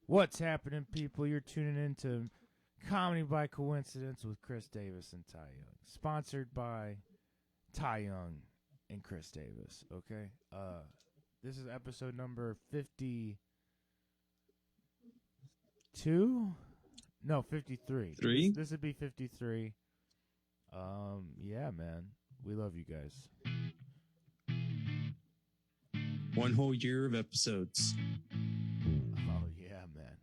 What's happening, people? You're tuning in to Comedy by Coincidence with Chris Davis and Ty Young. Sponsored by Ty Young and Chris Davis, okay? This is episode number 52? No, 53. Three? This would be 53. Yeah, man. We love you guys. One whole year of episodes. Oh, yeah, man.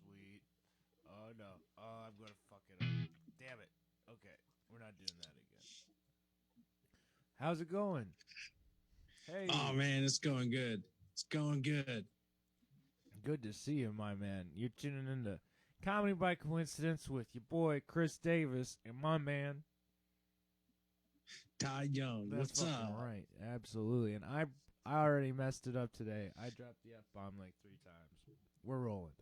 Sweet. Oh, no. Oh, I'm going to fuck it up. Damn it. Okay. We're not doing that again. How's it going? Hey. Oh man, it's going good. It's going good. Good to see you, my man. You're tuning into Comedy by Coincidence with your boy Chris Davis and my man. Ty Young, That's what's fucking up? right. Absolutely. And I already messed it up today. I dropped the F-bomb like 3 times. We're rolling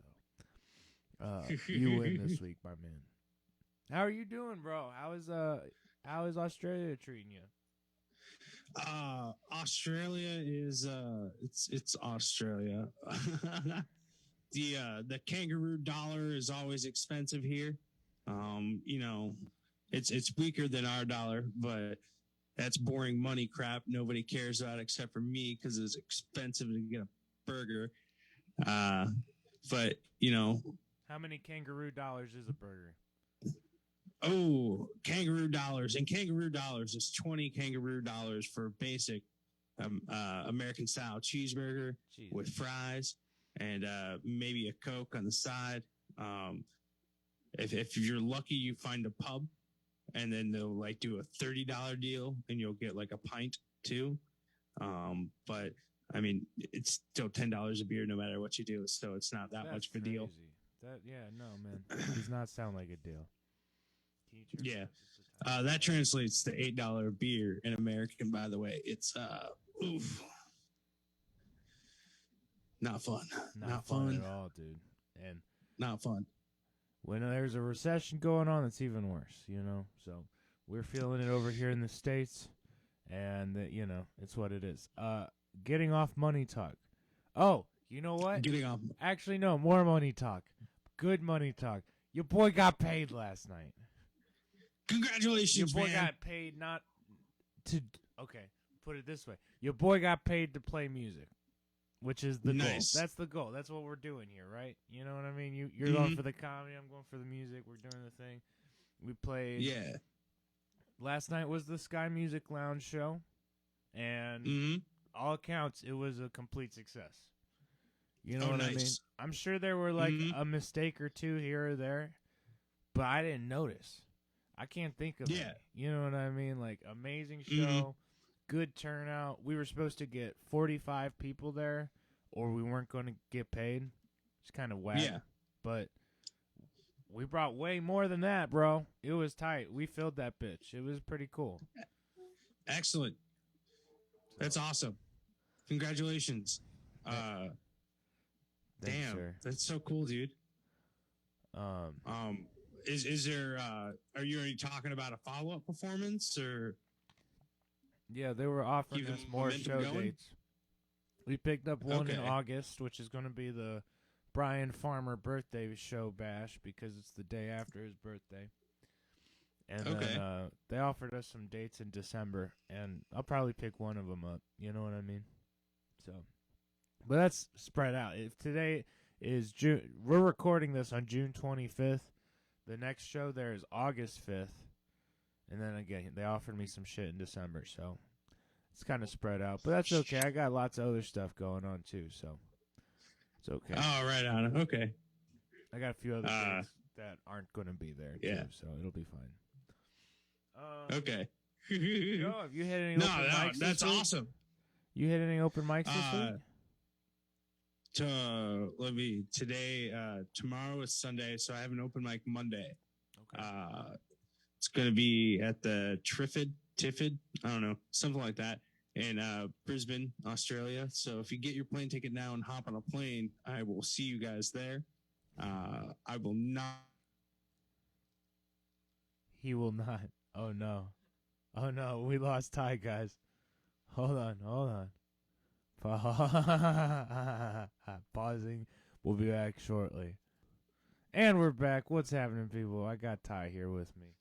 though. You win this week, my man. How are you doing, bro? How is Australia treating you? Australia is it's Australia. The kangaroo dollar is always expensive here. It's weaker than our dollar, but that's boring money crap nobody cares about except for me because it's expensive to get a burger. But How many kangaroo dollars is a burger? Kangaroo dollars. And kangaroo dollars is 20 kangaroo dollars for basic American style cheeseburger Jeez. with fries and maybe a Coke on the side. If you're lucky, you find a pub and then they'll like do a $30 deal and you'll get like a pint too. But I mean, it's still $10 a beer no matter what you do. So it's not that much of a deal. No, man. Does not sound like a deal. Yeah. That translates to $8 beer in American, by the way. It's not fun. Not fun at all, dude. And not fun. when there's a recession going on, it's even worse, So we're feeling it over here in the States, and, it's what it is. Getting off money talk. Oh, you know what? Getting off. Actually, no, more money talk. Good money talk. Your boy got paid last night. Congratulations, Your boy man. got paid not to... Okay, put it this way. Your boy got paid to play music, which is the Nice. goal. That's the goal. That's what we're doing here, right? You know what I mean? You're going for the comedy. I'm going for the music. We're doing the thing. We played... Yeah. Last night was the Sky Music Lounge show, and all accounts, it was a complete success. You know what I mean? I'm sure there were like a mistake or two here or there, but I didn't notice. I can't think of it. You know what I mean? Like, amazing show, good turnout. We were supposed to get 45 people there, or we weren't going to get paid. It's kind of whack. Yeah. But we brought way more than that, bro. It was tight. We filled that bitch. It was pretty cool. Excellent. That's awesome. Congratulations. sir. That's so cool, dude. Is there? Are you already talking about a follow-up performance or? Yeah, they were offering us more show dates. We picked up one in August, which is going to be the Brian Farmer birthday show bash because it's the day after his birthday. And then they offered us some dates in December, and I'll probably pick one of them up. You know what I mean? So, but that's spread out. If today is June, we're recording this on June 25th. The next show there is August 5th. And then again, they offered me some shit in December, so it's kind of spread out. But that's okay. I got lots of other stuff going on, too, so it's okay. Oh, right on. Okay. I got a few other things that aren't going to be there, too, so it'll be fine. Okay. Joe, have you hit any open mics that's awesome. You hit any open mics this week? Tomorrow is Sunday, so I have an open mic Monday. Okay. It's going to be at the Tiffid, I don't know, something like that, in Brisbane, Australia. So if you get your plane ticket now and hop on a plane, I will see you guys there. I will not. He will not. Oh, no. Oh, no. We lost Ty, guys. Hold on. Pausing. We'll be back shortly. And we're back. What's happening, people? I got Ty here with me.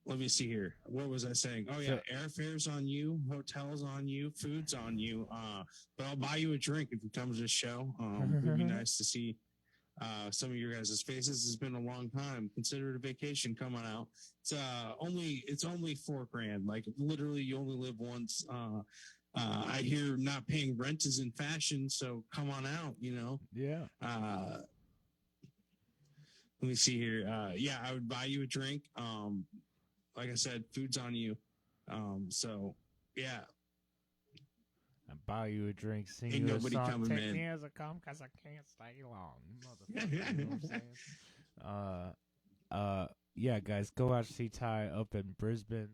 Let me see here. What was I saying? Oh yeah, airfare's on you, hotels on you, food's on you. But I'll buy you a drink if you come to the show. It'd be nice to see some of your guys' faces. It's been a long time. Consider it a vacation. Come on out. It's only $4,000. Like literally, you only live once. I hear not paying rent is in fashion, so come on out. You know. Yeah. Let me see here. I would buy you a drink. Like I said, food's on you. So yeah. I buy you a drink, sing Ain't you nobody a song. coming, Take man. me as I come, cause I can't stay long, motherfucker. You know what I'm saying? Yeah, guys, go out to see Ty up in Brisbane,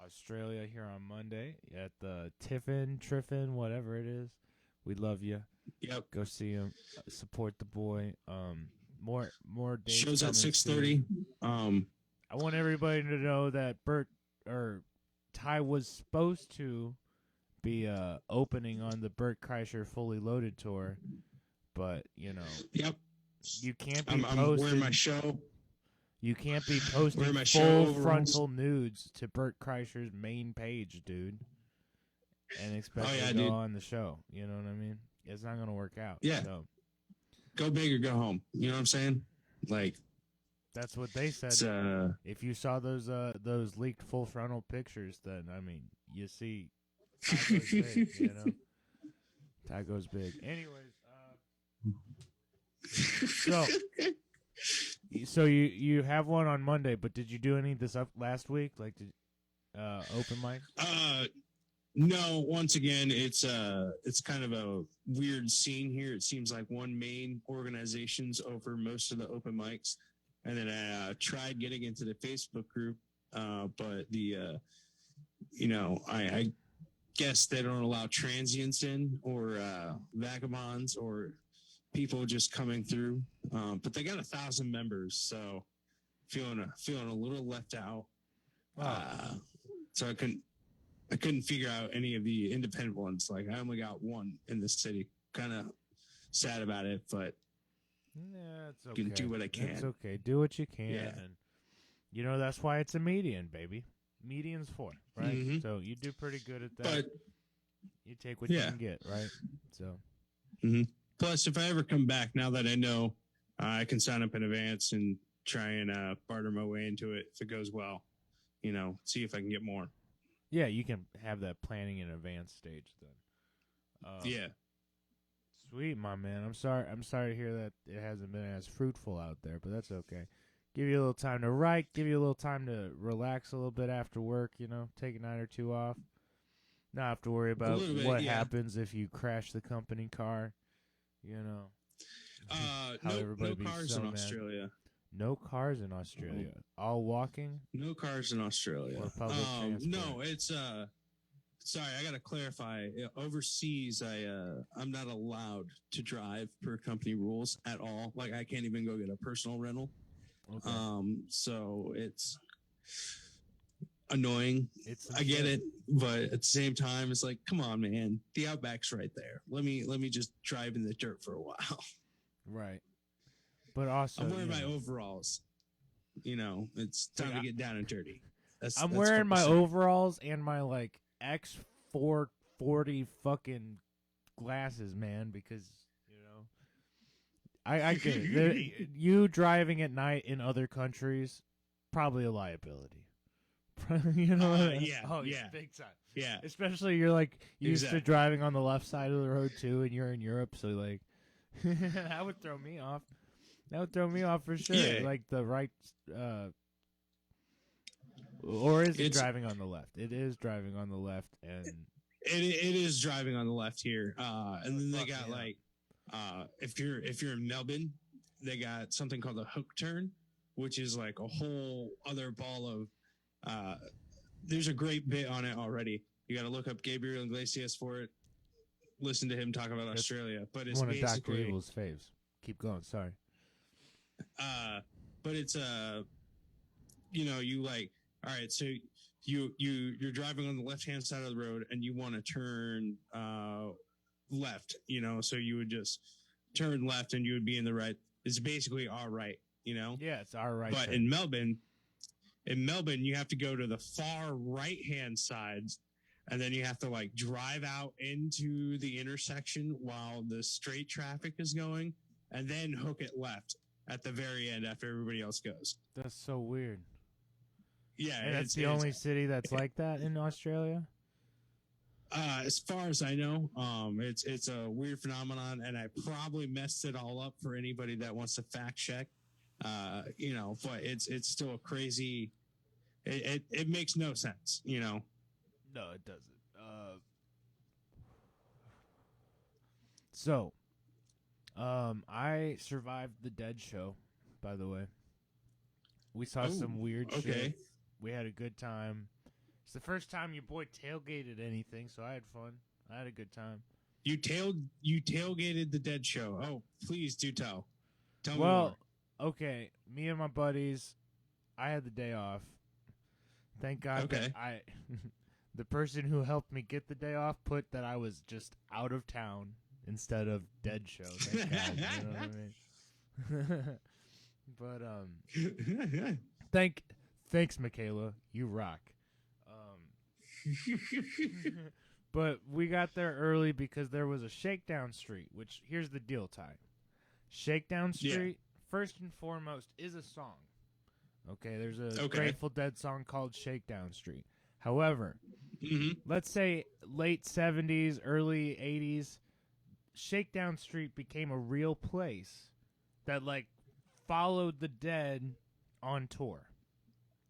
Australia, here on Monday at the Tiffin, whatever it is. We love you. Yep. Go see him. Support the boy. More dates shows at 6:30. I want everybody to know that Ty was supposed to be opening on the Bert Kreischer Fully Loaded tour, but you know, yep, you can't be I'm wearing my show. You can't be posting full frontal nudes to Bert Kreischer's main page, dude, and expect to go on the show. You know what I mean? It's not gonna work out. Yeah. So. Go big or go home. You know what I'm saying? Like, that's what they said. If you saw those leaked full frontal pictures, then I mean, you see, Ty goes big. You know, Ty goes big. Anyways, so you have one on Monday, but did you do any this up last week? Like, did open mic? No, once again, it's kind of a weird scene here. It seems like one main organization's over most of the open mics. And then I tried getting into the Facebook group, but I guess they don't allow transients in or vagabonds or people just coming through. But they got 1,000 members, so feeling a little left out. Wow. So I couldn't figure out any of the independent ones. Like I only got one in this city. Kind of sad about it, but yeah, it's okay. Can do what I can. It's okay. Do what you can, and that's why it's a median, baby. Median's for, right? Mm-hmm. So you do pretty good at that. But you take what you can get, right? So. Mm-hmm. Plus, if I ever come back, now that I know, I can sign up in advance and try and barter my way into it if it goes well. See if I can get more. Yeah, you can have that planning in advance stage then. Yeah. Sweet, my man. I'm sorry to hear that it hasn't been as fruitful out there, but that's okay. Give you a little time to write, give you a little time to relax a little bit after work, take a night or two off. Not have to worry about what happens if you crash the company car, No cars in Australia. No cars in Australia. All walking? No cars in Australia. Or public transport? No, it's Sorry, I gotta clarify. Overseas, I'm not allowed to drive per company rules at all. Like I can't even go get a personal rental. Okay. So it's annoying. I get it, but at the same time, it's like, come on, man, the Outback's right there. Let me just drive in the dirt for a while. Right. But also, I'm wearing my overalls. You know, it's time to get down and dirty. I'm wearing my overalls and my like X440 fucking glasses, man, because you know, I get it. You driving at night in other countries, probably a liability. You know? Yeah. Oh yeah, big time. Yeah. Especially you're like used to driving on the left side of the road too, and you're in Europe, so like that would throw me off. That would throw me off for sure. Yeah. Like the right, or is it driving on the left? It is driving on the left, and it is driving on the left here. And then they got like, if you're in Melbourne, they got something called a hook turn, which is like a whole other ball of. There's a great bit on it already. You got to look up Gabriel Iglesias for it. Listen to him talk about Australia, but it's one of basically Dr. Evil's faves. Keep going. Sorry. But it's you know, you like, all right, so you're driving on the left hand side of the road and you want to turn left, you know, so you would just turn left and you would be in the right. It's basically our right, you know. Yeah, it's our right. But in Melbourne, you have to go to the far right hand sides, and then you have to like drive out into the intersection while the straight traffic is going, and then hook it left at the very end after everybody else goes. That's so weird. Yeah, and that's the only city that's like that in Australia. As far as I know, it's a weird phenomenon, and I probably messed it all up for anybody that wants to fact check. You know, but it's still a crazy. It makes no sense, you know. No, it doesn't. So, I survived the Dead show, by the way. We saw some weird shit. We had a good time. It's the first time your boy tailgated anything, so I had fun. I had a good time. You tailgated the Dead show. Oh, please do tell. Tell me more. Okay, me and my buddies, I had the day off. Thank God that the person who helped me get the day off put that I was just out of town instead of Dead show. Thank God, you know what I mean? But thanks, Michaela. You rock. But we got there early because there was a Shakedown Street, which here's the deal, Ty. Shakedown Street, first and foremost, is a song. Okay, there's a Grateful Dead song called Shakedown Street. However, let's say late 70s, early 80s, Shakedown Street became a real place that like followed the Dead on tour.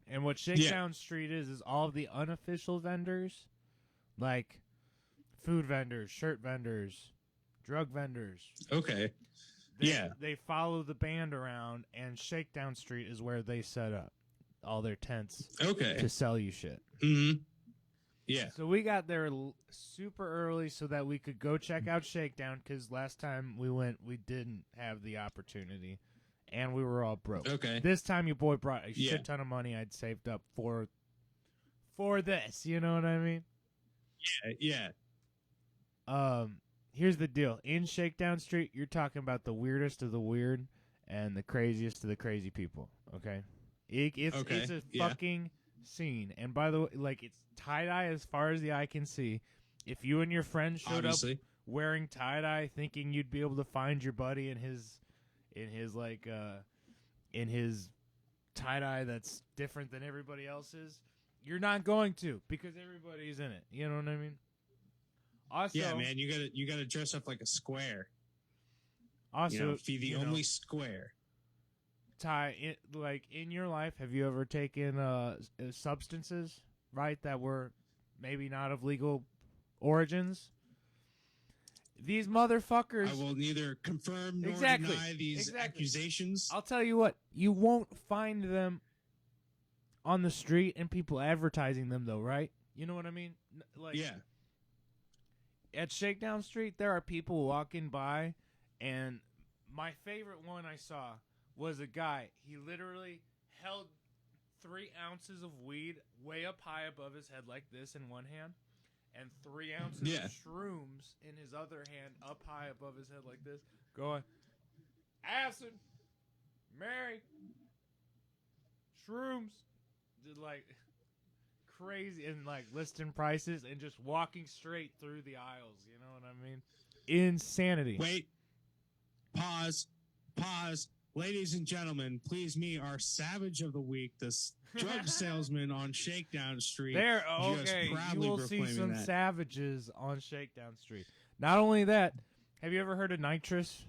And what Shakedown Street is all of the unofficial vendors, like food vendors, shirt vendors, drug vendors. Okay. They follow the band around, and Shakedown Street is where they set up all their tents to sell you shit. Mm-hmm. Yeah. So we got there super early so that we could go check out Shakedown, because last time we went, we didn't have the opportunity, and we were all broke. Okay. This time your boy brought a shit ton of money I'd saved up for this. You know what I mean? Yeah. Here's the deal. In Shakedown Street, you're talking about the weirdest of the weird and the craziest of the crazy people, okay? It's a fucking scene. And by the way, like, it's tie-dye as far as the eye can see. If you and your friend showed up wearing tie-dye thinking you'd be able to find your buddy in his tie-dye that's different than everybody else's, you're not going to, because everybody's in it. You know what I mean? Also, yeah, man, you gotta dress up like a square. Also, be the only square. Ty, in your life, have you ever taken substances, right, that were maybe not of legal origins? These motherfuckers. I will neither confirm nor deny these accusations. I'll tell you what, you won't find them on the street and people advertising them, though, right? You know what I mean? Like, at Shakedown Street, there are people walking by, and my favorite one I saw was a guy. He literally held 3 ounces of weed way up high above his head like this in one hand, and 3 ounces of shrooms in his other hand up high above his head like this, going, acid, Mary, shrooms, like crazy, and like listing prices and just walking straight through the aisles. You know what I mean? Insanity. Wait, pause. Ladies and gentlemen, please meet our savage of the week, the drug salesman on Shakedown Street. There, okay, you will see some savages on Shakedown Street. Not only that, have you ever heard of nitrous?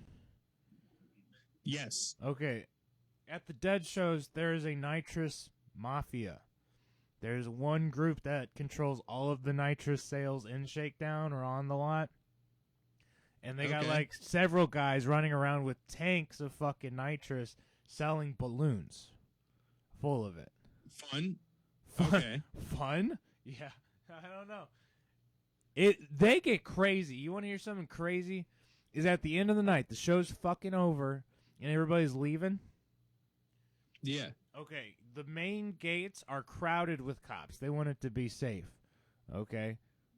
Yes. Okay, at the Dead shows, there is a nitrous mafia. There's one group that controls all of the nitrous sales in Shakedown or on the lot. And they got like several guys running around with tanks of fucking nitrous selling balloons full of it. Fun? Okay. Fun? Yeah. I don't know. They get crazy. You want to hear something crazy? Is at the end of the night, the show's fucking over and everybody's leaving. Yeah. Okay. The main gates are crowded with cops. They want it to be safe. Okay?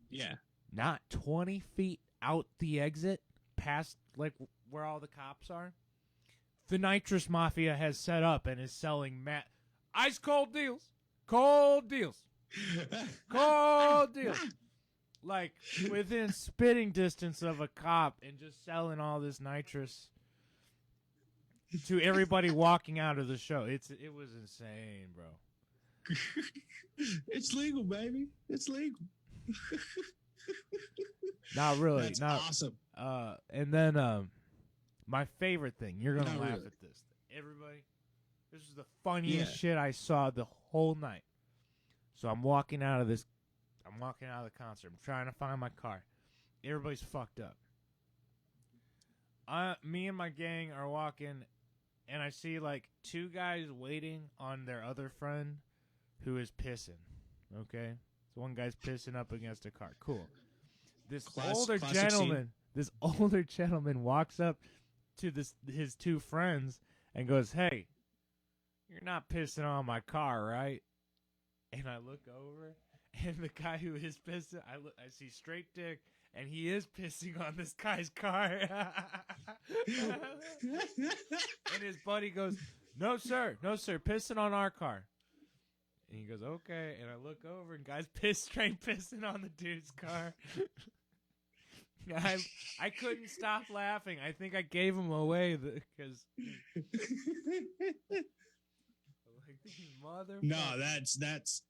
Yeah. Not 20 feet out the exit, past like where all the cops are, the nitrous mafia has set up and is selling ice cold deals, cold deals, like within spitting distance of a cop, and just selling all this nitrous to everybody walking out of the show. It was insane, bro. It's legal, baby. It's legal. Not really. That's awesome. And then my favorite thing, you're going to laugh really. at this. Everybody, this is the funniest shit I saw the whole night. So I'm walking out of the concert. I'm trying to find my car. Everybody's fucked up. Me and my gang are walking, and I see like 2 guys waiting on their other friend who is pissing. Okay? So one guy's pissing up against a car. Cool. This older gentleman walks up to his 2 friends and goes, "Hey, you're not pissing on my car, right?" And I look over, and the guy who is pissing, I see straight dick, and he is pissing on this guy's car. And his buddy goes, no sir, pissing on our car." And he goes, "Okay." And I look over, and guy's straight pissing on the dude's car. I couldn't stop laughing. I think I gave him away because no, that's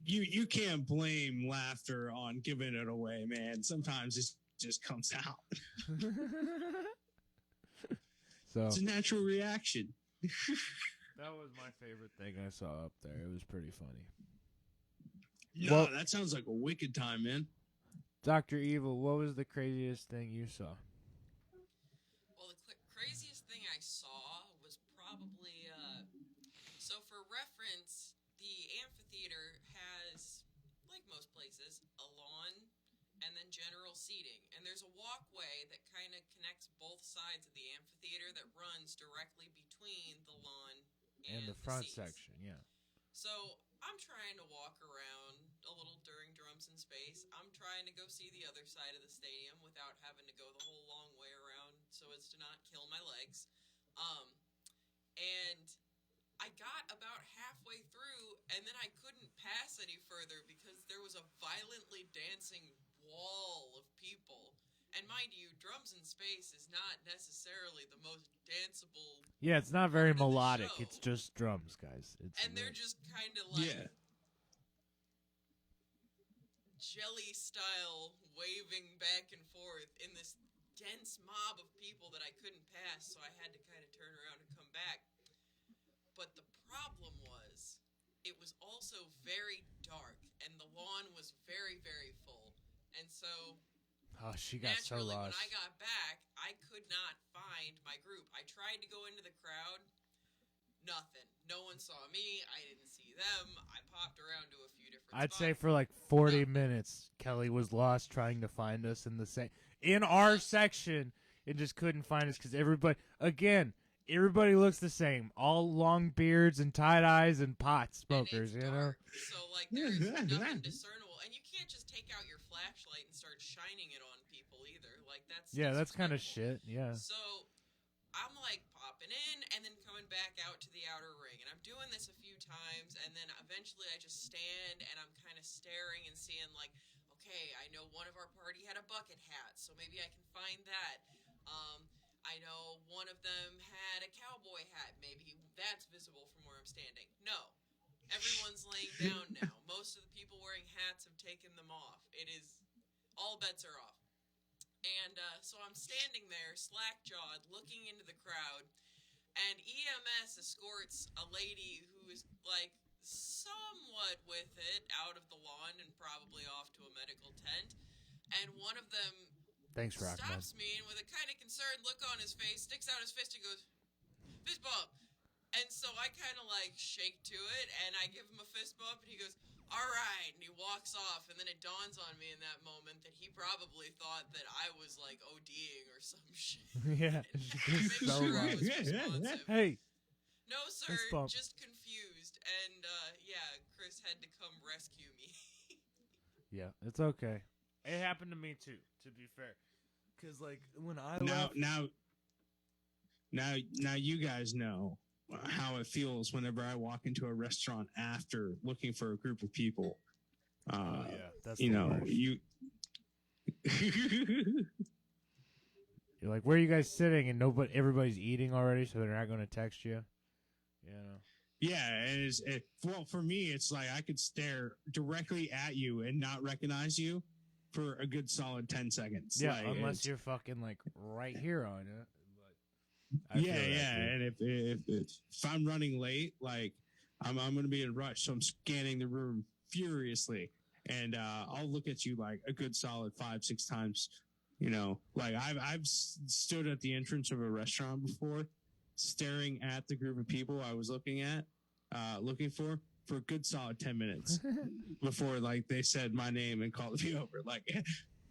you can't blame laughter on giving it away, man. Sometimes it just comes out. So it's a natural reaction. That was my favorite thing I saw up there. It was pretty funny. No, that sounds like a wicked time, man. Dr. Evil, what was the craziest thing you saw? Well, the craziest thing I saw was probably, so for reference, the amphitheater has, like most places, a lawn and then general seating. And there's a walkway that kind of connects both sides of the amphitheater that runs directly between the lawn and the front seats. section, yeah. So I'm trying to walk around a little during Drums in Space. I'm trying to go see the other side of the stadium without having to go the whole long way around so as to not kill my legs. And I got about halfway through, and then I couldn't pass any further because there was a violently dancing wall of people. And mind you, Drums in Space is not necessarily the most danceable. Yeah, it's not very melodic. It's just drums, guys. They're just kind of like jelly style waving back and forth in this dense mob of people that I couldn't pass, so I had to kind of turn around and come back. But the problem was, it was also very dark, and the lawn was very, very full. And so, she got so lost. When I got back, I could not find my group. I tried to go into the crowd, Nothing. No one saw me. I didn't see them. I popped around to a few different I'd spots. say for like 40 minutes, Kelly was lost trying to find us in our section, and just couldn't find us because everybody looks the same. All long beards and tight eyes and pot smokers, and you know? So, like, there's nothing discernible. And you can't just take out your flashlight and start shining it on people either. Like, that's kind of shit, yeah. So, I'm, like, popping in and then coming back out to the outer ring. And I'm doing this a few times, and then eventually I just stand and I'm kind of staring and seeing, like, okay, I know one of our party had a bucket hat, so maybe I can find that. I know one of them had a cowboy hat. Maybe that's visible from where I'm standing. No. Everyone's laying down now. Most of the people wearing hats have taken them off. All bets are off. And so I'm standing there, slack-jawed, looking into the crowd, and EMS escorts a lady who is, like, somewhat with it out of the lawn and probably off to a medical tent. And one of them stops me, and with a kind of concerned look on his face, sticks out his fist and goes, fist bump. And so I kind of like shake to it, and I give him a fist bump, and he goes, all right, and he walks off, and then it dawns on me in that moment that he probably thought that I was like ODing or some shit. Yeah. So sure I was responsive. Hey. No, sir, just confused. And Chris had to come rescue me. Yeah, it's okay. It happened to me too, to be fair. Because, like, when I Now you guys know how it feels whenever I walk into a restaurant after looking for a group of people. That's worst. You're like, where are you guys sitting? And everybody's eating already, so they're not going to text you. You know. Yeah, and well, for me, it's like I could stare directly at you and not recognize you for a good solid 10 seconds. Yeah, like, unless you're fucking like right here on it. But and if I'm running late, like I'm going to be in a rush, so I'm scanning the room furiously, and I'll look at you like a good solid 5-6 times. You know, like I've stood at the entrance of a restaurant before, staring at the group of people I was looking for a good solid 10 minutes before like they said my name and called me over. Like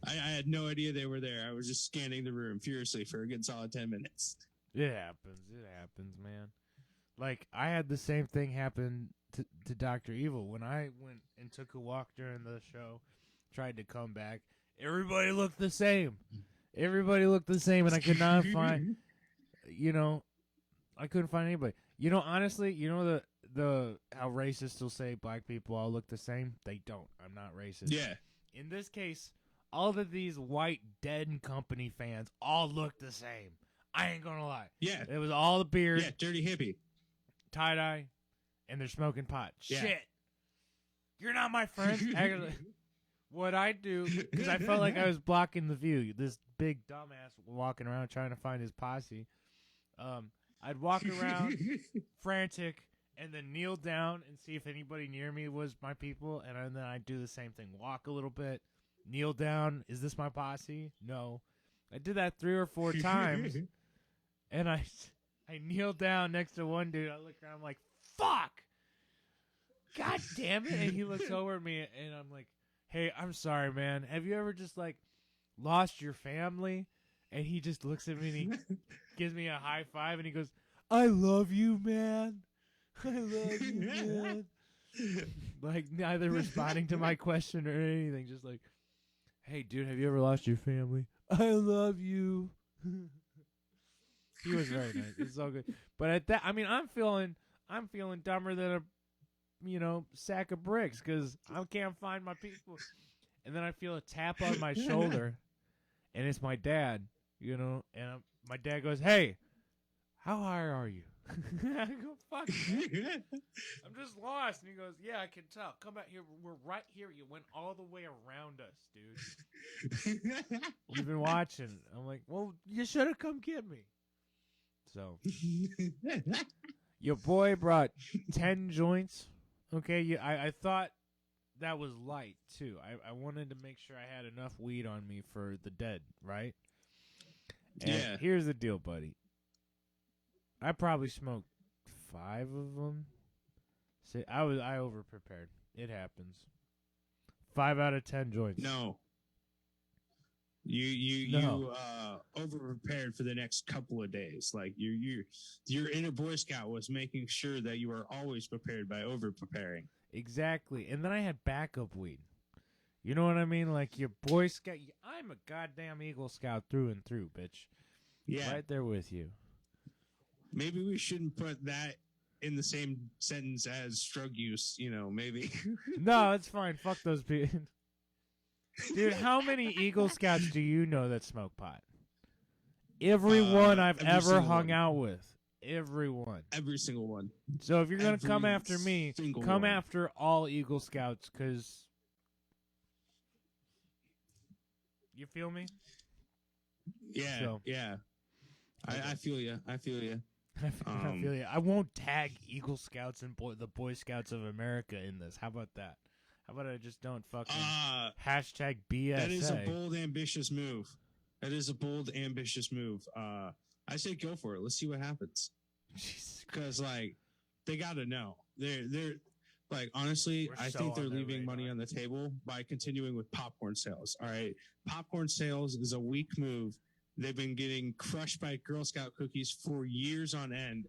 I had no idea they were there. I was just scanning the room furiously for a good solid 10 minutes. It happens, man. Like I had the same thing happen to Dr. Evil when I went and took a walk during the show, tried to come back. Everybody looked the same. And I could not find, I couldn't find anybody. Honestly, the how racists will say black people all look the same. They don't. I'm not racist. Yeah. In this case, all of these white Dead & Company fans all look the same. I ain't gonna lie. Yeah. It was all the beard. Yeah, dirty hippie. Tie-dye, and they're smoking pot. Yeah. Shit. You're not my friend. Actually, what I do, because I felt like I was blocking the view. This big dumbass walking around trying to find his posse. I'd walk around frantic and then kneel down and see if anybody near me was my people. And then I'd do the same thing. Walk a little bit, kneel down. Is this my posse? No. I did that 3 or 4 times. And I kneel down next to one dude. I look around. I'm like, fuck. God damn it. And he looks over at me and I'm like, hey, I'm sorry, man. Have you ever just like lost your family? And he just looks at me and he gives me a high five and he goes, I love you, man. I love you, man. Like neither responding to my question or anything. Just like, hey, dude, have you ever lost your family? I love you. He was very nice. It's all good. But at that, I mean, I'm feeling dumber than a, sack of bricks because I can't find my people. And then I feel a tap on my shoulder, and it's my dad, and my dad goes, hey, how high are you? I go, fuck, man. I'm just lost. And he goes, yeah, I can tell. Come back here. We're right here. You went all the way around us, dude. You've been watching. I'm like, well, you should have come get me. So, your boy brought 10 joints. Okay, I thought that was light, too. I wanted to make sure I had enough weed on me for the dead, right? And here's the deal, buddy. I probably smoked 5 of them. I over prepared. It happens. 5 out of 10 joints. No. You over prepared for the next couple of days. Like your inner Boy Scout was making sure that you were always prepared by over preparing. Exactly. And then I had backup weed. You know what I mean? Like your Boy Scout. I'm a goddamn Eagle Scout through and through, bitch. Yeah. Right there with you. Maybe we shouldn't put that in the same sentence as drug use, maybe. No, it's fine. Fuck those people. Dude, how many Eagle Scouts do you know that smoke pot? Everyone I've ever hung out with. Everyone. Every single one. So if you're going to come after me, come after all Eagle Scouts, because... You feel me? Yeah, yeah. I feel you. I feel you. I feel you. I won't tag Eagle Scouts and the Boy Scouts of America in this. How about that? How about I just don't fucking hashtag BSA? That is a bold, ambitious move. That is a bold, ambitious move. I say go for it. Let's see what happens. Because they got to know. They're honestly, I think they're leaving money on the table by continuing with popcorn sales. All right, popcorn sales is a weak move. They've been getting crushed by Girl Scout cookies for years on end.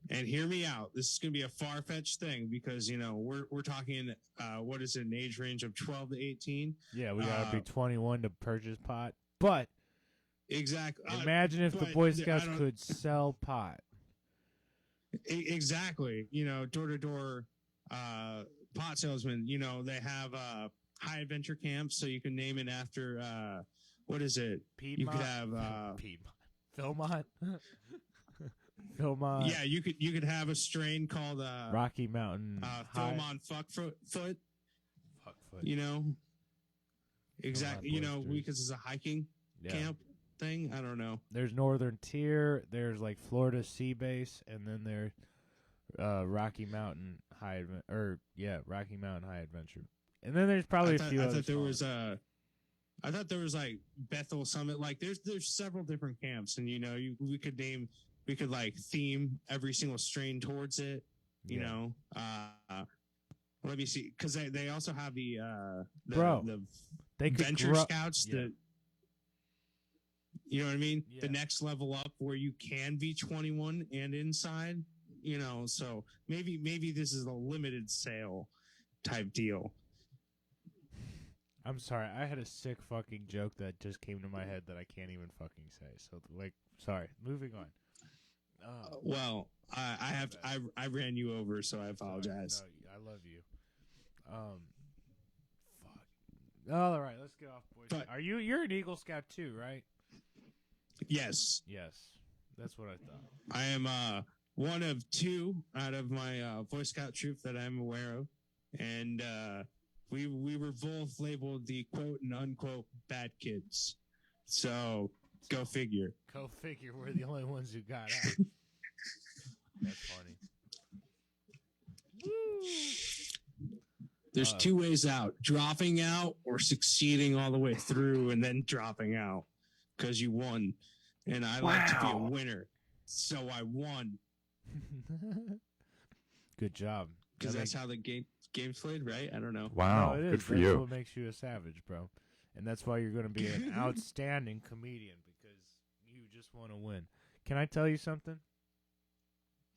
And hear me out. This is going to be a far-fetched thing because, we're talking, what is it, an age range of 12 to 18? Yeah, we got to be 21 to purchase pot. But exactly. Imagine if the Boy Scouts could sell pot. Exactly. Door-to-door pot salesmen, they have high adventure camps, so you can name it after, what is it? Piedmont? You could have... Piedmont. Philmont? Philmont. Yeah, you could have a strain called Rocky Mountain Philmont Fuckfoot. Fuckfoot. Exactly. Because it's a hiking camp thing. I don't know. There's Northern Tier. There's Florida Sea Base, and then there's Rocky Mountain High Rocky Mountain High Adventure. And then there's probably a few others. I thought there was Bethel Summit. There's several different camps, and we could theme every single strain towards it. Let me see, because they also have the Venture Scouts. Yeah. You know what I mean? Yeah. The next level up where you can be 21 and inside. So maybe this is a limited sale type deal. I'm sorry, I had a sick fucking joke that just came to my head that I can't even fucking say. So sorry. Moving on. I ran you over, so I apologize. No, I love you. Fuck. All right, let's get off Boy Scout. You're an Eagle Scout too, right? Yes. Yes. That's what I thought. I am one of 2 out of my Boy Scout troop that I'm aware of. And we were both labeled the quote and unquote bad kids. So go figure. Go figure. We're the only ones who got out. That's funny. Woo! There's 2 ways out: dropping out or succeeding all the way through and then dropping out because you won. And I like to be a winner, so I won. Good job. Because that's how the game's played, right? I don't know. Wow, no, good for that's you. What makes you a savage, bro. And that's why you're going to be an outstanding comedian, because you just want to win. Can I tell you something?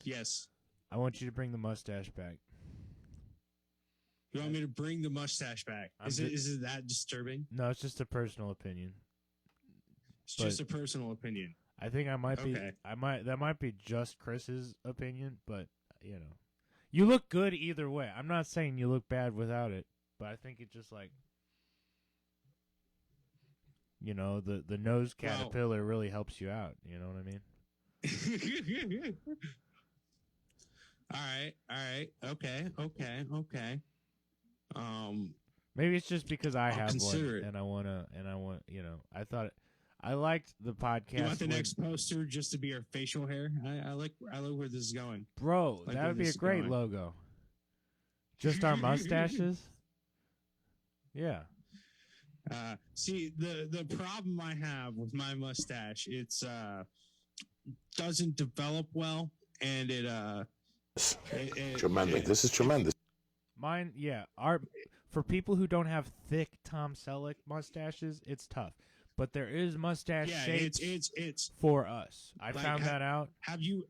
Yes. I want you to bring the mustache back. You want me to bring the mustache back? Is it that disturbing? No, it's just a personal opinion. It's just a personal opinion. I think I might be. Okay. That might be just Chris's opinion, but you look good either way. I'm not saying you look bad without it, but I think it just the nose caterpillar really helps you out. You know what I mean? All right. Okay. Maybe it's just because I have consider one, it. and I want. I thought I liked the podcast. You want the next poster just to be our facial hair? I like where this is going, bro. That would be a great logo. Just our mustaches. Yeah. See, the problem I have with my mustache, it's doesn't develop well, and Tremendous. This is tremendous. Mine, yeah. For people who don't have thick Tom Selleck mustaches, it's tough. But there is mustache shapes it's for us. I found that out. Have you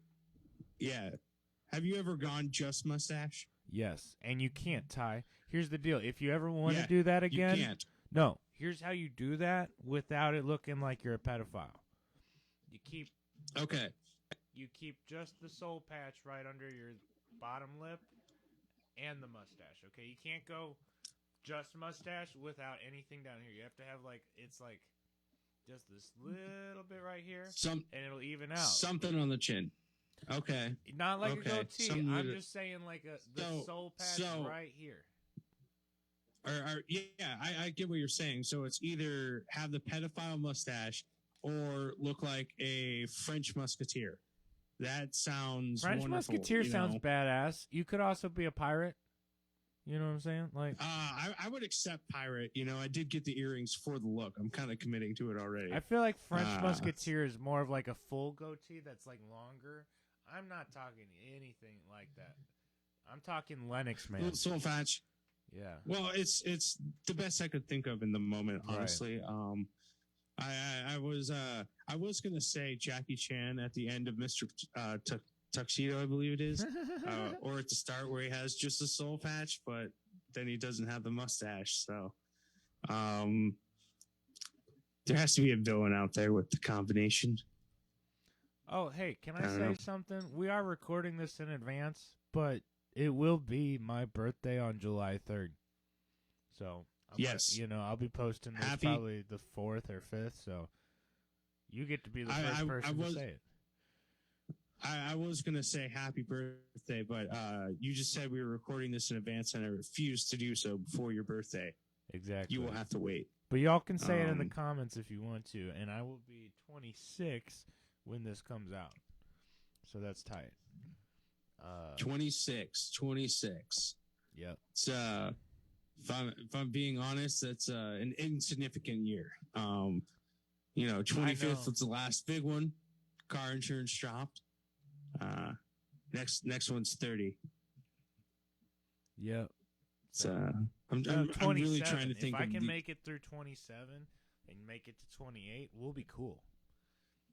ever gone just mustache? Yes, and you can't, Ty. Here's the deal. If you ever want to do that again, you can't. No. Here's how you do that without it looking like you're a pedophile. You keep just the soul patch right under your bottom lip and the mustache, okay? You can't go just mustache without anything down here. You have to have it's just this little bit right here, and it'll even out. Something on the chin. Okay. Not like a goatee. I'm just saying the soul patch right here. I get what you're saying. So it's either have the pedophile mustache or look like a French musketeer. That sounds French wonderful, musketeer sounds badass. You could also be a pirate. You know what I'm saying? I would accept pirate. I did get the earrings for the look. I'm kind of committing to it already. I feel like French musketeer is more of like a full goatee that's longer. I'm not talking anything like that. I'm talking Lennox, man. Soul patch. Yeah. Well, it's the best I could think of in the moment, honestly. Right. I was gonna say Jackie Chan at the end of Mr. Tuxedo, I believe it is, or at the start where he has just a soul patch, but then he doesn't have the mustache. So, there has to be a villain out there with the combination. Oh, hey, can I say something? We are recording this in advance, but it will be my birthday on July 3rd. So, I'll be posting this probably the 4th or 5th, so you get to be the first person to say it. I was going to say happy birthday, but you just said we were recording this in advance, and I refused to do so before your birthday. Exactly. You will have to wait. But y'all can say it in the comments if you want to, and I will be 26 when this comes out. So that's tight. 26. Yep. It's if I'm being honest, that's an insignificant year. 25th was the last big one. Car insurance dropped. Next one's 30. Yep. So I'm really trying to think. If I can make it through 27 and make it to 28, we'll be cool.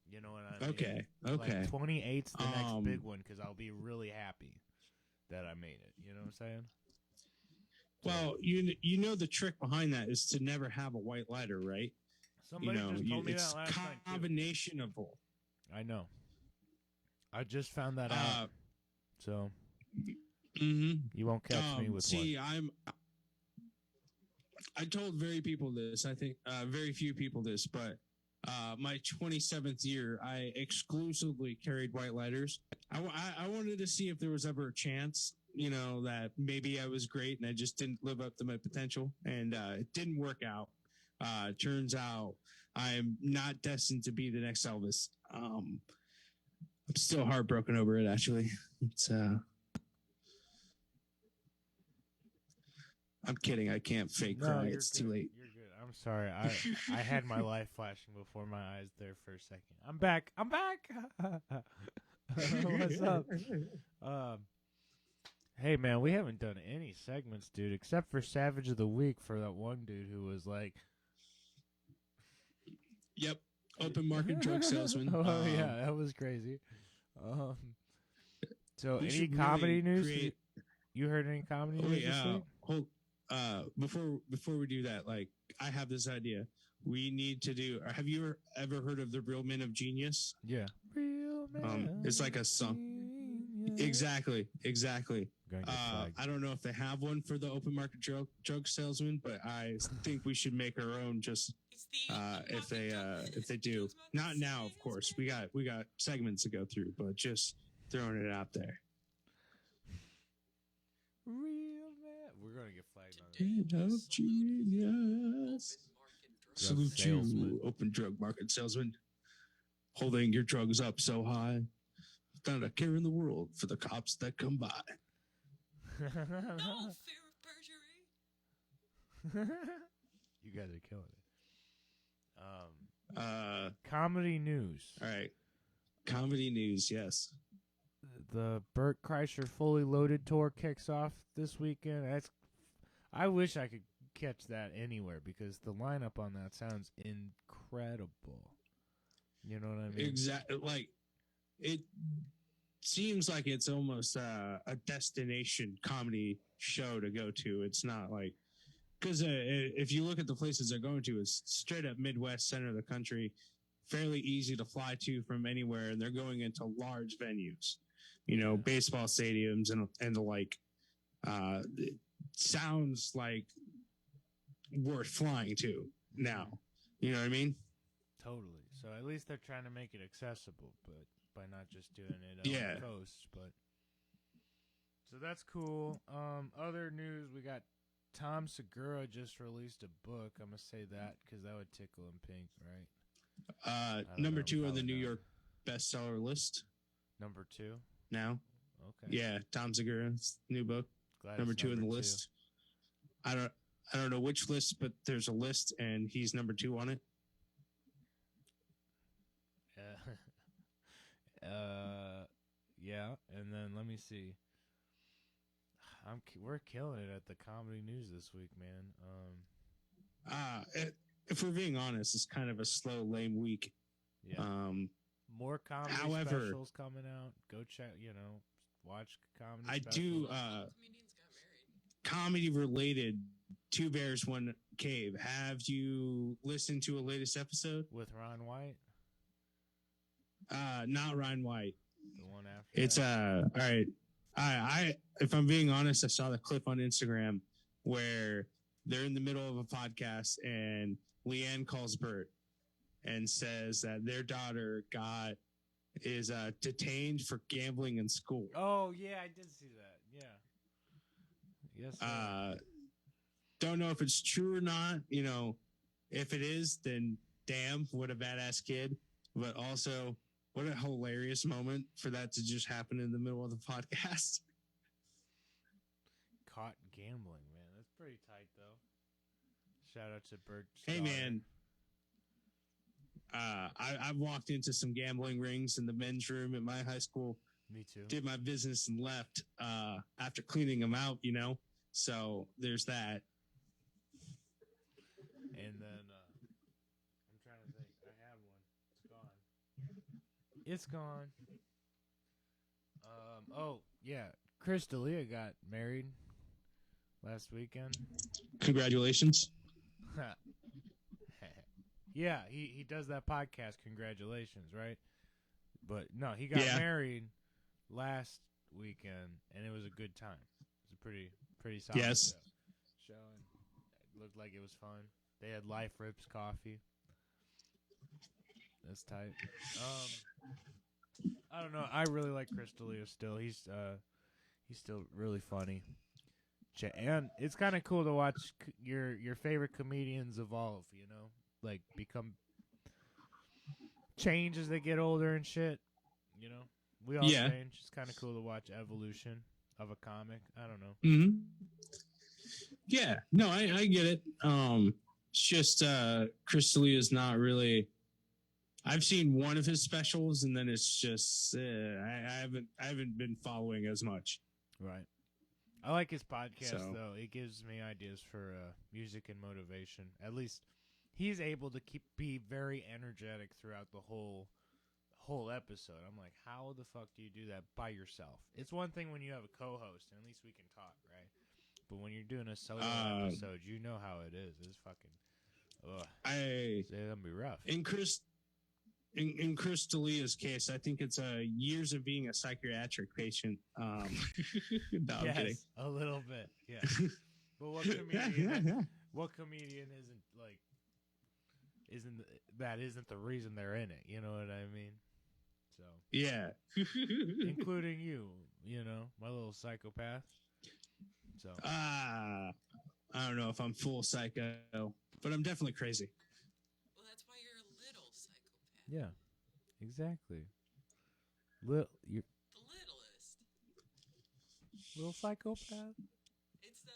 You know what I mean? Okay. 28's the next big one because I'll be really happy that I made it. You know what I'm saying? Well, the trick behind that is to never have a white lighter, right? Somebody just told me that last night. It's combination of both. I know. I just found that out. So you won't catch me with one. I told very few people this, but my 27th year, I exclusively carried white lighters. I wanted to see if there was ever a chance, that maybe I was great and I just didn't live up to my potential, and it didn't work out. Turns out I'm not destined to be the next Elvis. I'm still heartbroken over it, actually. I'm kidding. I can't fake cry. It's too late. You're good. I'm sorry. I had my life flashing before my eyes there for a second. I'm back. What's up? Hey, man, we haven't done any segments, dude, except for Savage of the Week for that one dude who was like... Yep. Open market drug salesman. Yeah, that was crazy. So, any comedy news? You heard any comedy news this week? Before we do that, I have this idea. We need to do. Have you ever heard of the Real Men of Genius? Yeah. Real Men. It's like a song. Exactly. I don't know if they have one for the open market drug salesman, but I think we should make our own. Just if they do. Not now, of course. We got segments to go through, but just throwing it out there. Real man. We're gonna get flagged on it. Of genius. Salute you, open drug market salesman. Holding your drugs up so high. Not a care in the world for the cops that come by. No fear of perjury. You guys are killing it. Comedy news. All right. Comedy news, yes. the Burt Kreischer Fully Loaded tour kicks off this weekend. I wish I could catch that anywhere because the lineup on that sounds incredible. You know what I mean? Exactly. Like, it seems like it's almost a destination comedy show to go to. It's not like, because if you look at the places they're going to, it's straight up Midwest, center of the country, fairly easy to fly to from anywhere, and they're going into large venues, baseball stadiums and the like. It sounds like worth flying to now. You know what I mean? Totally. So at least they're trying to make it accessible, but by not just doing it on the coast. But so that's cool. Other news, we got Tom Segura just released a book. I'm gonna say that because that would tickle him pink, right? Number 2 on the New York bestseller list. Number 2 now. Okay. Yeah, Tom Segura's new book. Number 2 on the list. I don't know which list, but there's a list, and he's number 2 on it. Yeah, and then let me see. We're killing it at the comedy news this week, man. If we're being honest, it's kind of a slow, lame week. Yeah. More comedy specials coming out. Go check. Watch comedy. I specials. do. Comedy related. 2 Bears, 1 Cave. Have you listened to a latest episode with Ron White? Not Ryan White. The one after. It's all right. I if I'm being honest, I saw the clip on Instagram where they're in the middle of a podcast and Leanne calls Bert and says that their daughter is detained for gambling in school. Oh yeah, I did see that. Yeah. Yes. Don't know if it's true or not. If it is, then damn, what a badass kid. But also, what a hilarious moment for that to just happen in the middle of the podcast. Caught gambling, man. That's pretty tight, though. Shout out to Bert. Hey, man. I've walked into some gambling rings in the men's room at my high school. Me too. Did my business and left after cleaning them out, So there's that. And then I'm trying to think. I had one. It's gone. Oh, yeah. Chris D'Elia got married last weekend. Congratulations. Yeah, he does that podcast, Congratulations, right? But no, he got married last weekend, and it was a good time. It was a pretty solid show. And it looked like it was fun. They had Life Rips coffee. That's tight. I don't know. I really like Chris D'Elia still. He's still really funny. And it's kind of cool to watch your favorite comedians evolve, like become change as they get older and shit. We all change. It's kind of cool to watch evolution of a comic. I don't know. Mm-hmm. Yeah, no, I get it. It's just Chris D'Elia is not really. I've seen one of his specials, and then it's just I haven't been following as much. Right. I like his podcast though. It gives me ideas for music and motivation. At least he's able to be very energetic throughout the whole episode. I'm like, how the fuck do you do that by yourself? It's one thing when you have a co-host, and at least we can talk, right? But when you're doing a solo episode, you know how it is. It's fucking. It's gonna be rough. In Chris D'Elia's case, I think it's years of being a psychiatric patient. No, yes, I'm kidding. A little bit, yeah. But what comedian? What comedian isn't the reason they're in it? You know what I mean? So yeah, including you. My little psychopath. So I don't know if I'm full psycho, but I'm definitely crazy. Well, that's why you're a little psychopath. Yeah, exactly. The littlest. Little psychopath. It's the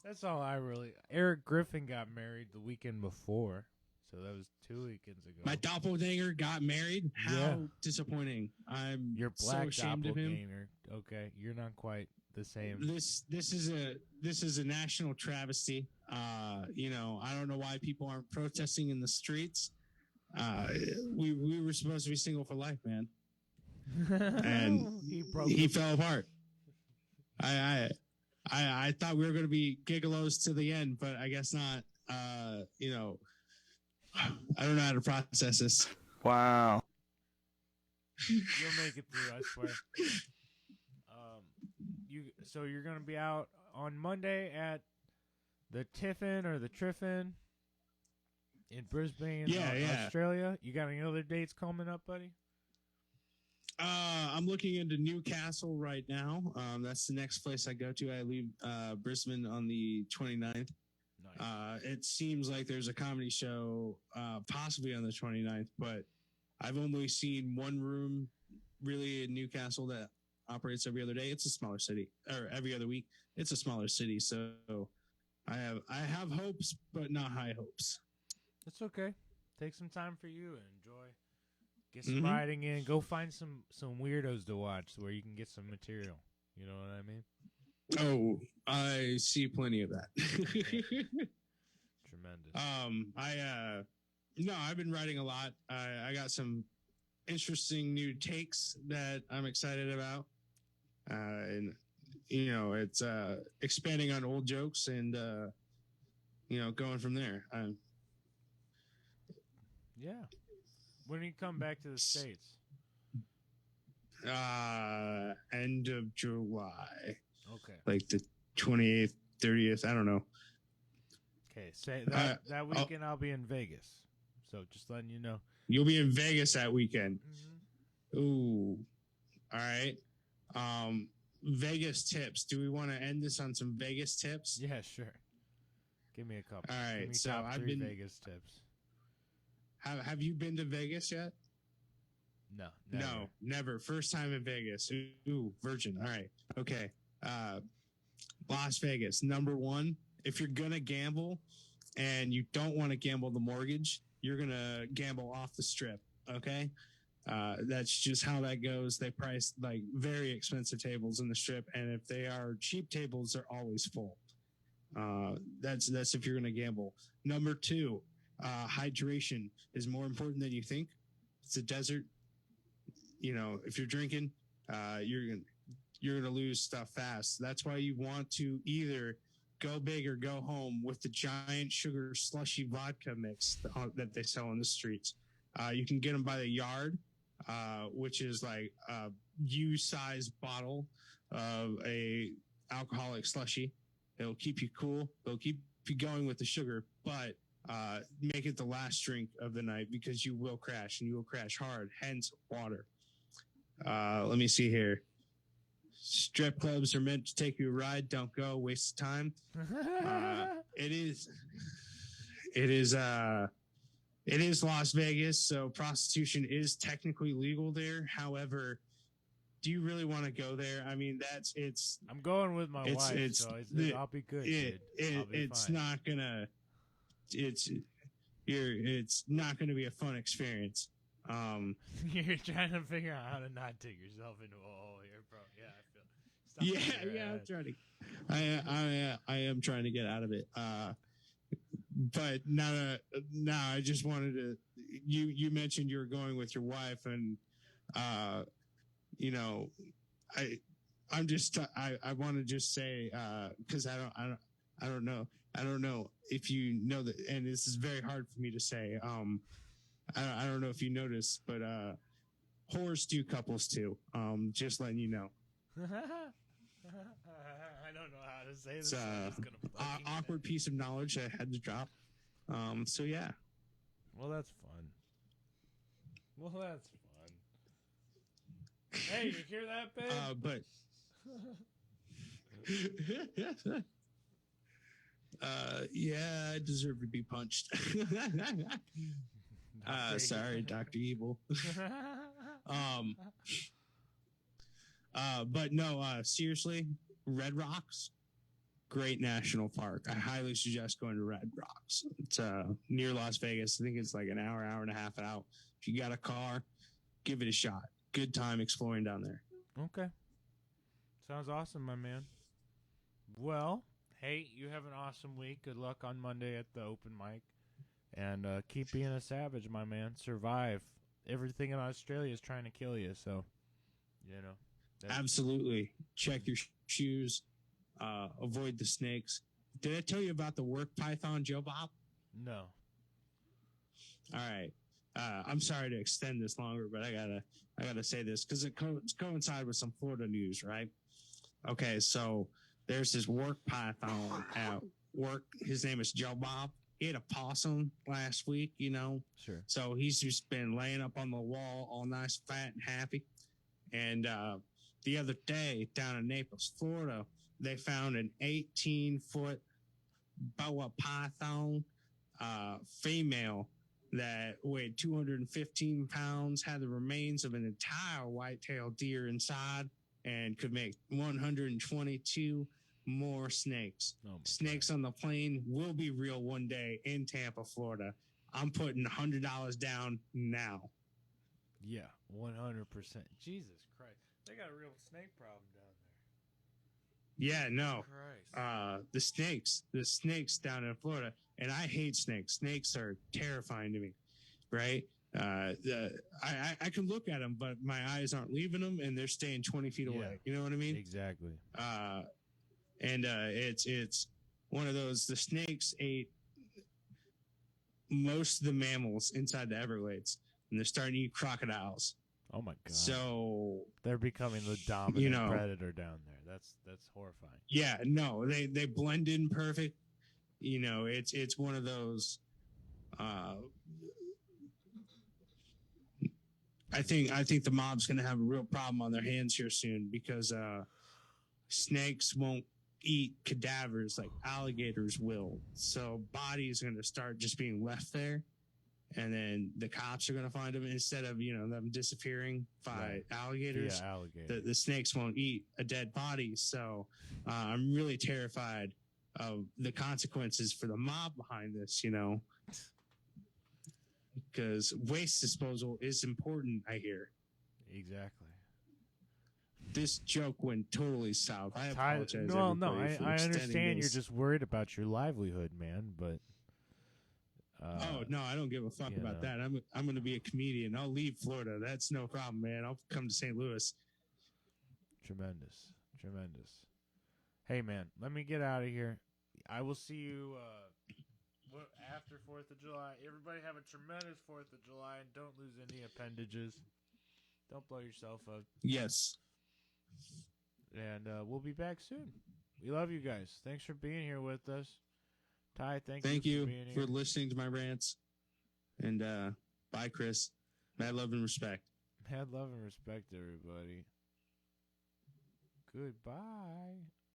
that's all I really. Eric Griffin got married the weekend before, So that was 2 weekends ago. My doppelganger got married. How disappointing! I'm your black so ashamed of him. doppelganger. Okay, you're not quite the same. This is a national travesty. You know, I don't know why people aren't protesting in the streets. We were supposed to be single for life, man, and he fell apart. I thought we were going to be gigolos to the end, but I guess not. You know, I don't know how to process this. Wow. You'll make it through, I swear. So you're gonna be out on Monday at the Tiffin or the Triffin in Brisbane, Australia. You got any other dates coming up, buddy? I'm looking into Newcastle right now. That's the next place I go to. I leave Brisbane on the 29th. Nice. It seems like there's a comedy show possibly on the 29th, but I've only seen one room really in Newcastle that operates every other day. It's a smaller city, or every other week. It's a smaller city, so I have hopes, but not high hopes. That's okay. Take some time for you and enjoy. Get some writing in. Go find some weirdos to watch where you can get some material. You know what I mean? Oh, I see plenty of that. Tremendous. I've been writing a lot. I got some interesting new takes that I'm excited about. And you know, it's expanding on old jokes and you know, going from there. Yeah. When do you come back to the States? End of July. Okay. Like the 28th, 30th, I don't know. Okay, say that weekend I'll be in Vegas. So just letting you know. You'll be in Vegas that weekend. Mm-hmm. Ooh. All right. Vegas tips. Do we want to end this on some Vegas tips? Yeah, sure. Give me a couple. All right. Give me so top I've 3 been Vegas tips. Have you been to Vegas yet? No, never. No, never. First time in Vegas. Ooh, virgin. All right. Okay. Las Vegas. Number 1, if you're going to gamble and you don't want to gamble the mortgage, you're going to gamble off the strip. Okay. That's just how that goes. They price like very expensive tables in the strip. And if they are cheap tables, they're always full. That's if you're going to gamble. Number 2, hydration is more important than you think. It's a desert. You know, if you're drinking, you're gonna lose stuff fast. That's why you want to either go big or go home with the giant sugar slushy vodka mix that they sell on the streets. You can get them by the yard, which is like a U-size bottle of a alcoholic slushy. It'll keep you cool. It'll keep you going with the sugar, but make it the last drink of the night because you will crash and you will crash hard. Hence, water. Let me see here. Strip clubs are meant to take you a ride. Don't go. Waste of time. It is Las Vegas, so prostitution is technically legal there. However, do you really want to go there? I mean, I'm going with my wife, so I'll be good. It's not gonna be a fun experience. You're trying to figure out how to not dig yourself into a hole here, bro. Yeah, I feel. I'm trying to. I am trying to get out of it. But now I just wanted to. You mentioned you were going with your wife, and you know, I want to just say because I don't know if you know that, and this is very hard for me to say. I don't know if you noticed, but whores do couples too. Just letting you know. I don't know how to say this. It's awkward piece of knowledge I had to drop. So yeah. Well, that's fun. Hey, you hear that, babe? Yeah, I deserve to be punched. Sorry, Dr. Evil. But no, seriously, Red Rocks, great national park. I highly suggest going to Red Rocks. It's near Las Vegas. I think it's like an hour and a half out. If you got a car, give it a shot. Good time exploring down there. Okay. Sounds awesome, my man. Well, hey, you have an awesome week. Good luck on Monday at the open mic. And keep being a savage, my man. Survive. Everything in Australia is trying to kill you, so, you know. Absolutely. Check your shoes. Avoid the snakes. Did I tell you about the work python, Joe Bob? No. All right. I'm sorry to extend this longer, but I gotta say this because it coincides with some Florida news, right? Okay, so there's this work python at work. His name is Joe Bob. He had a possum last week, you know. Sure. So he's just been laying up on the wall, all nice, fat, and happy. And the other day, down in Naples, Florida, they found an 18-foot boa python female that weighed 215 pounds, had the remains of an entire white-tailed deer inside, and could make 122 more snakes. Oh Snakes on the plane will be real one day in Tampa, Florida. I'm putting $100 down now. Yeah, 100%. Jesus Christ. They got a real snake problem down there. Yeah, no. Christ. The snakes down in Florida, and I hate snakes. Snakes are terrifying to me, right? I can look at them, but my eyes aren't leaving them, and they're staying 20 feet away. You know what I mean? Exactly. And it's one of those. The snakes ate most of the mammals inside the Everglades, and they're starting to eat crocodiles. Oh my God! So they're becoming the dominant predator down there. That's horrifying. Yeah, no, they blend in perfect. You know, it's one of those. I think the mob's going to have a real problem on their hands here soon because snakes won't eat cadavers like alligators will. So bodies are going to start just being left there. And then the cops are going to find them instead of, them disappearing by alligators. Yeah, alligators. The snakes won't eat a dead body. So I'm really terrified of the consequences for the mob behind this, because waste disposal is important, I hear. Exactly. This joke went totally south. I apologize. I understand you're just worried about your livelihood, man, but... oh no, I don't give a fuck about that. I'm going to be a comedian. I'll leave Florida. That's no problem, man. I'll come to St. Louis. Tremendous. Hey, man, let me get out of here. I will see you after 4th of July. Everybody have a tremendous 4th of July, and don't lose any appendages. Don't blow yourself up. Yes. And we'll be back soon. We love you guys. Thanks for being here with us. Ty, thank you for listening to my rants. And bye, Chris. Mad love and respect. Mad love and respect, everybody. Goodbye.